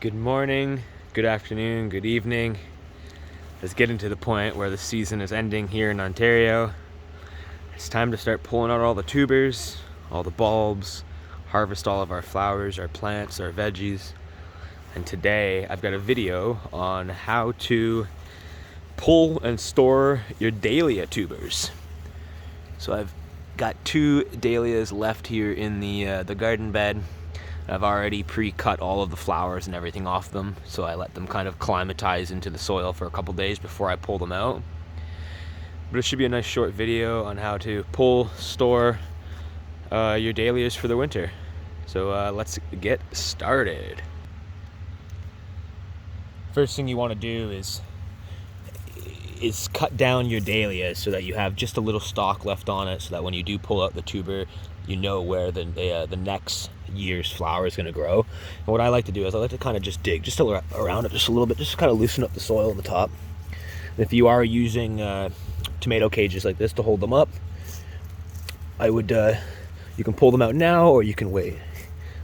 Good morning, good afternoon, good evening. It's getting to the point where the season is ending here in Ontario. It's time to start pulling out all the tubers, all the bulbs, harvest all of our flowers, our plants, our veggies. And today I've got a video on how to pull and store your dahlia tubers. So I've got 2 dahlias left here in the garden bed. I've already pre-cut all of the flowers and everything off them, so I let them kind of climatize into the soil for a couple days before I pull them out. But it should be a nice short video on how to pull, store your dahlias for the winter. So let's get started. First thing you want to do is cut down your dahlias so that you have just a little stalk left on it, so that when you do pull out the tuber, you know where the next year's flower is going to grow. And what I like to do is I like to kind of just dig just around it just a little bit, just to kind of loosen up the soil on the top. And if you are using tomato cages like this to hold them up, I would you can pull them out now or you can wait.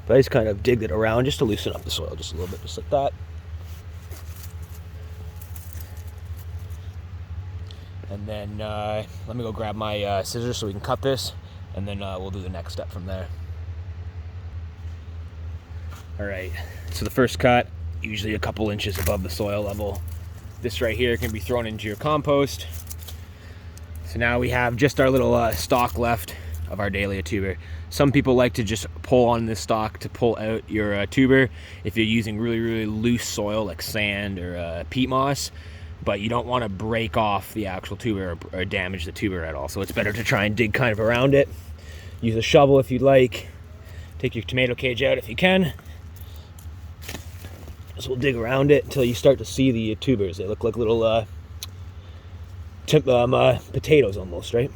But I just kind of dig it around just to loosen up the soil just a little bit, just like that. And then let me go grab my scissors so we can cut this, and then we'll do the next step from there. All right, so the first cut, usually a couple inches above the soil level. This right here can be thrown into your compost. So now we have just our little stalk left of our dahlia tuber. Some people like to just pull on this stalk to pull out your tuber if you're using really, really loose soil like sand or peat moss. But you don't want to break off the actual tuber or damage the tuber at all. So it's better to try and dig kind of around it. Use a shovel if you'd like. Take your tomato cage out if you can. So we'll dig around it until you start to see the tubers. They look like little potatoes almost, right?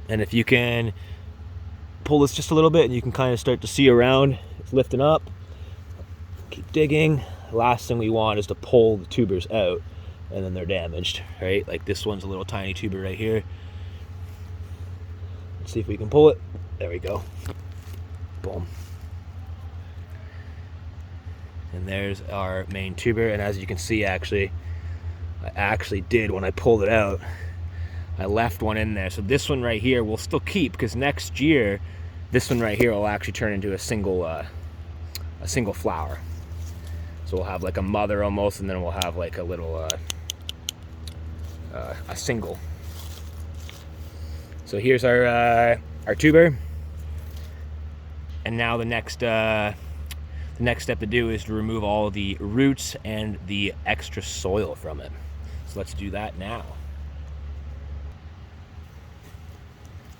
And if you can pull this just a little bit and you can kind of start to see around, it's lifting up. Keep digging. Last thing we want is to pull the tubers out and then they're damaged, right? Like this one's a little tiny tuber right here. Let's see if we can pull it. There we go. Boom. And there's our main tuber. And as you can see, I actually did, when I pulled it out, I left one in there. So this one right here will still keep, because next year, this one right here will actually turn into a single flower. So we'll have like a mother almost, and then we'll have like a little, a single. So here's our tuber. And now the next step to do is to remove all the roots and the extra soil from it. So let's do that now.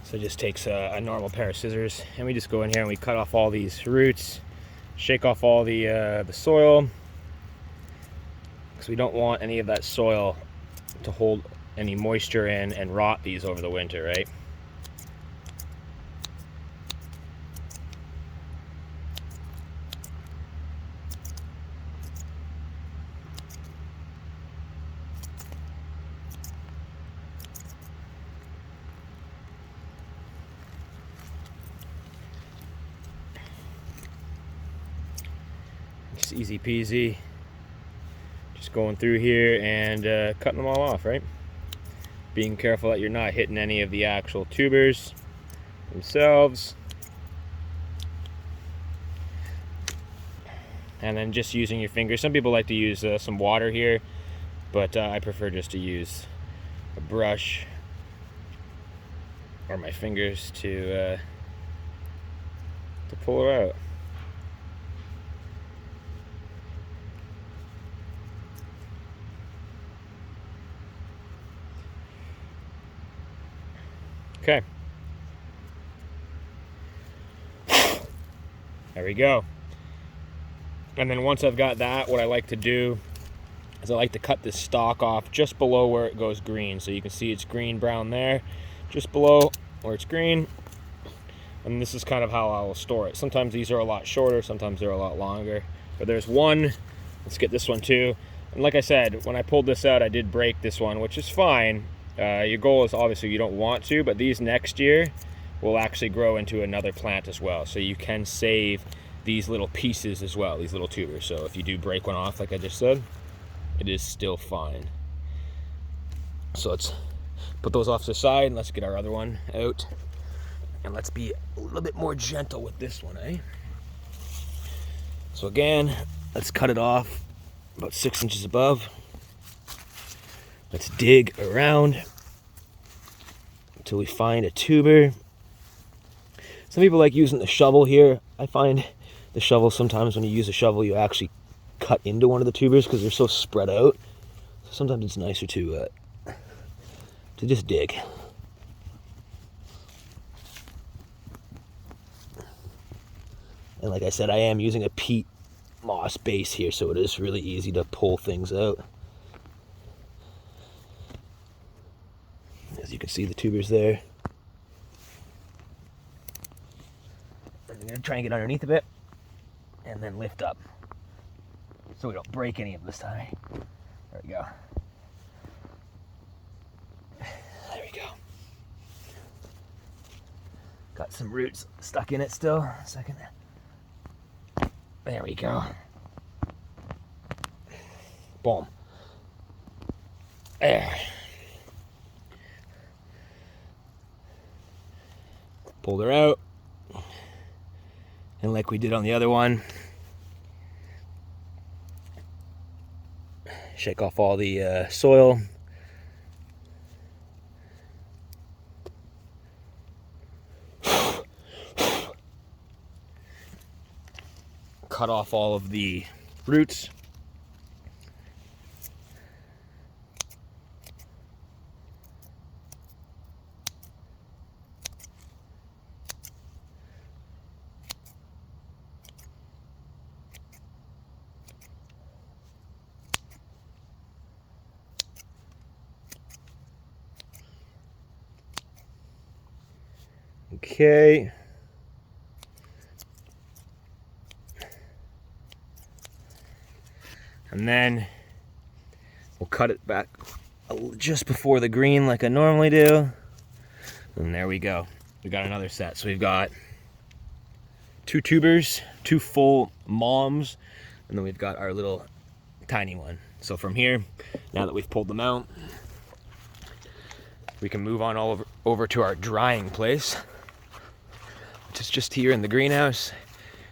So it just takes a normal pair of scissors, and we just go in here and we cut off all these roots, shake off all the soil, because we don't want any of that soil to hold any moisture in and rot these over the winter, right? It's easy peasy. Just going through here and cutting them all off, right? Being careful that you're not hitting any of the actual tubers themselves. And then just using your fingers. Some people like to use some water here, but I prefer just to use a brush or my fingers to pull her out. Okay. There we go. And then once I've got that, what I like to do is I like to cut this stalk off just below where it goes green. So you can see it's green-brown there, just below where it's green. And this is kind of how I will store it. Sometimes these are a lot shorter, sometimes they're a lot longer. But there's one. Let's get this one too. And like I said, when I pulled this out, I did break this one, which is fine. Your goal is obviously you don't want to, but these next year will actually grow into another plant as well. So you can save these little pieces as well, these little tubers. So if you do break one off, like I just said, it is still fine. So let's put those off to the side and let's get our other one out. And let's be a little bit more gentle with this one, eh? So again, let's cut it off about 6 inches above. Let's dig around until we find a tuber. Some people like using the shovel here. I find the shovel, sometimes when you use a shovel, you actually cut into one of the tubers because they're so spread out. So sometimes it's nicer to just dig. And like I said, I am using a peat moss base here, so it is really easy to pull things out. As you can see, the tubers there. I'm going to try and get underneath a bit and then lift up so we don't break any of this time. There we go. There we go. Got some roots stuck in it still. A second. There we go. Boom. There. Pulled her out. And like we did on the other one, shake off all the soil. Cut off all of the roots. Okay. And then we'll cut it back just before the green like I normally do. And there we go. We got another set. So we've got 2 tubers, 2 full moms, and then we've got our little tiny one. So from here, now that we've pulled them out, we can move on all over to our drying place, which is just here in the greenhouse.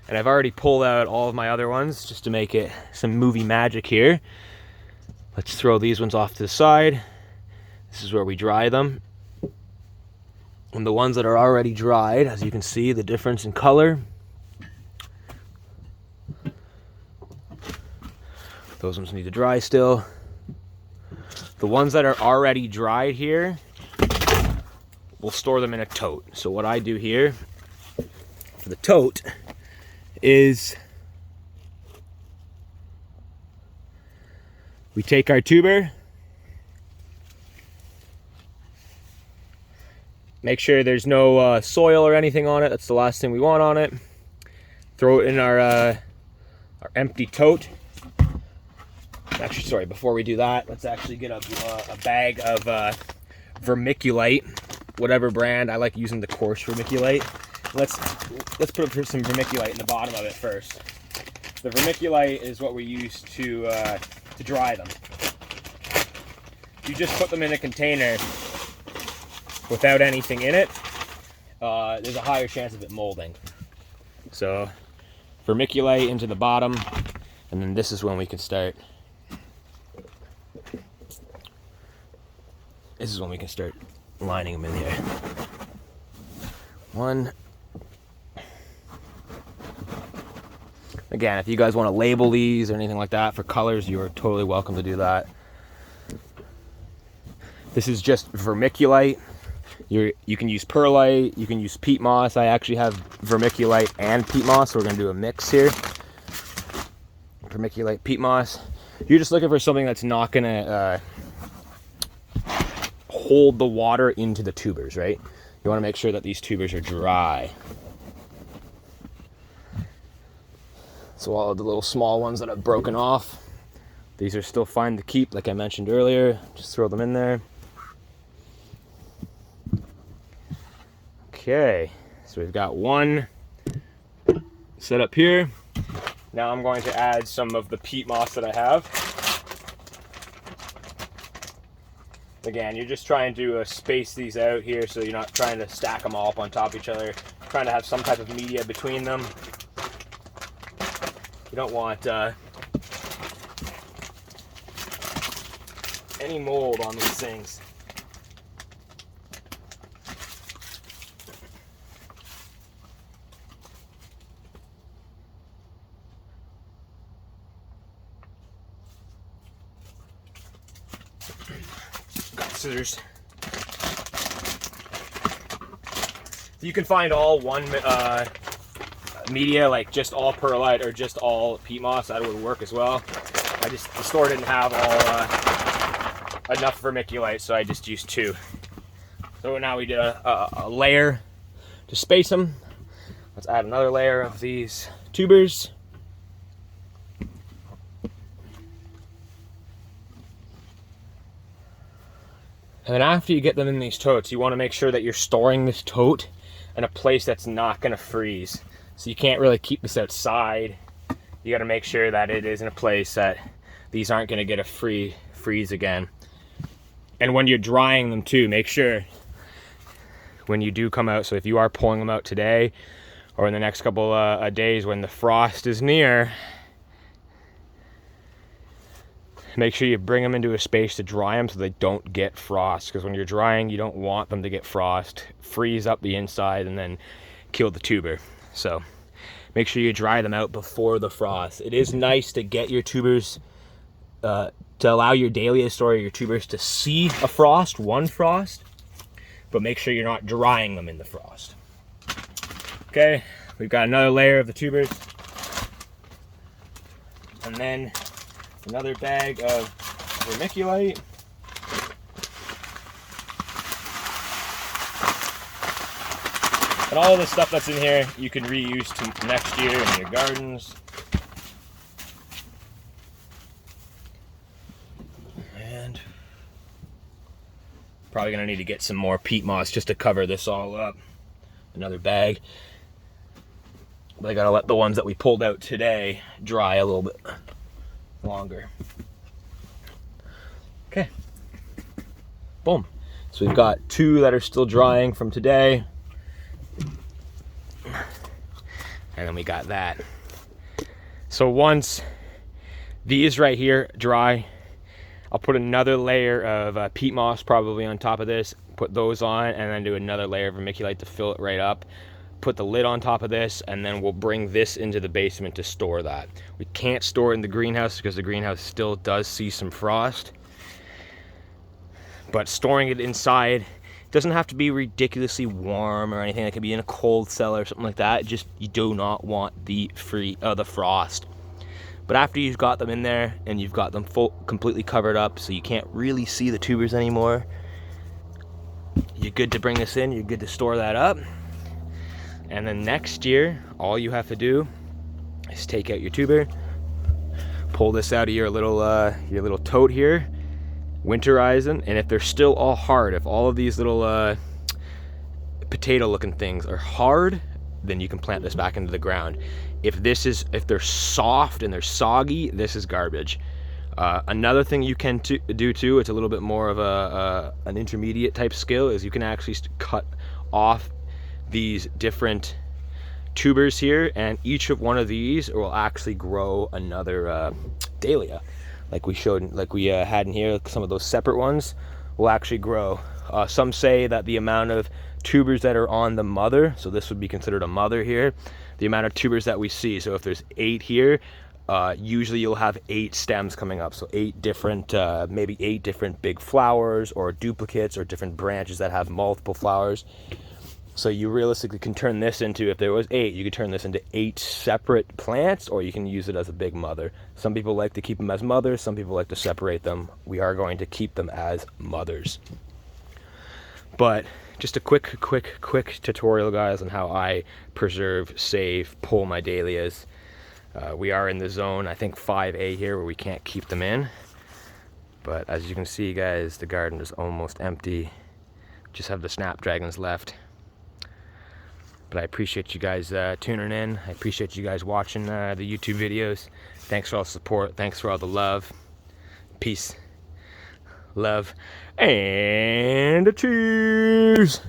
And I've already pulled out all of my other ones just to make it some movie magic here. Let's throw these ones off to the side. This is where we dry them. And the ones that are already dried, as you can see, the difference in color. Those ones need to dry still. The ones that are already dried here, we'll store them in a tote. So what I do here for the tote is we take our tuber, make sure there's no soil or anything on it. That's the last thing we want on it. Throw it in our empty tote. Actually, sorry, before we do that, let's actually get a bag of vermiculite, whatever brand. I like using the coarse vermiculite. Let's put some vermiculite in the bottom of it first. The vermiculite is what we use to dry them. If you just put them in a container without anything in it, there's a higher chance of it molding. So vermiculite into the bottom, and then this is when we can start. This is when we can start lining them in here. One. Again, if you guys want to label these or anything like that for colors, you are totally welcome to do that. This is just vermiculite. You can use perlite, you can use peat moss. I actually have vermiculite and peat moss, so we're going to do a mix here. Vermiculite, peat moss. You're just looking for something that's not going to hold the water into the tubers, right? You want to make sure that these tubers are dry. So all of the little small ones that I've broken off, these are still fine to keep, like I mentioned earlier. Just throw them in there. Okay, so we've got one set up here. Now I'm going to add some of the peat moss that I have. Again, you're just trying to space these out here so you're not trying to stack them all up on top of each other. Trying to have some type of media between them. You don't want any mold on these things. Got scissors. You can find all one media, like just all perlite or just all peat moss. That would work as well. The store didn't have all enough vermiculite, so I just used 2. So now we did a layer to space them. Let's add another layer of these tubers. And then after you get them in these totes, you want to make sure that you're storing this tote in a place that's not going to freeze. So you can't really keep this outside. You got to make sure that it is in a place that these aren't going to get a freeze again. And when you're drying them too, make sure when you do come out, so if you are pulling them out today or in the next couple of days when the frost is near, make sure you bring them into a space to dry them so they don't get frost. Because when you're drying, you don't want them to get frost, freeze up the inside, and then kill the tuber. So make sure you dry them out before the frost. It is nice to get your tubers, to allow your dahlias or your tubers to see a frost, one frost, but make sure you're not drying them in the frost. Okay, we've got another layer of the tubers. And then another bag of vermiculite. And all of the stuff that's in here you can reuse to next year in your gardens. And probably gonna need to get some more peat moss just to cover this all up. Another bag. But I gotta let the ones that we pulled out today dry a little bit longer. Okay. Boom. So we've got 2 that are still drying from today. And then we got that. So once these right here dry, I'll put another layer of peat moss probably on top of this, put those on, and then do another layer of vermiculite to fill it right up. Put the lid on top of this, and then we'll bring this into the basement to store that. We can't store it in the greenhouse because the greenhouse still does see some frost. But storing it inside doesn't have to be ridiculously warm or anything. It can be in a cold cellar or something like that. Just you do not want the frost. But after you've got them in there and you've got them completely covered up so you can't really see the tubers anymore, you're good to bring this in. You're good to store that up. And then next year, all you have to do is take out your tuber, pull this out of your little tote here, winterize them, and if they're still all hard, if all of these little potato looking things are hard, then you can plant this back into the ground. If they're soft and they're soggy, this is garbage. Another thing you can do too, it's a little bit more of an intermediate type skill, is you can actually cut off these different tubers here, and each of one of these will actually grow another dahlia. Like we had in here, some of those separate ones will actually grow. Some say that the amount of tubers that are on the mother, so this would be considered a mother here, the amount of tubers that we see, so if there's 8 here, usually you'll have 8 stems coming up, so 8 different, maybe 8 different big flowers or duplicates or different branches that have multiple flowers. So you realistically can turn this into, if there was 8, you could turn this into 8 separate plants, or you can use it as a big mother. Some people like to keep them as mothers, some people like to separate them. We are going to keep them as mothers. But just a quick tutorial, guys, on how I preserve, save, pull my dahlias. We are in the zone, I think 5A here, where we can't keep them in. But as you can see, guys, the garden is almost empty. Just have the snapdragons left. But I appreciate you guys tuning in. I appreciate you guys watching the YouTube videos. Thanks for all the support. Thanks for all the love. Peace, love, and cheers.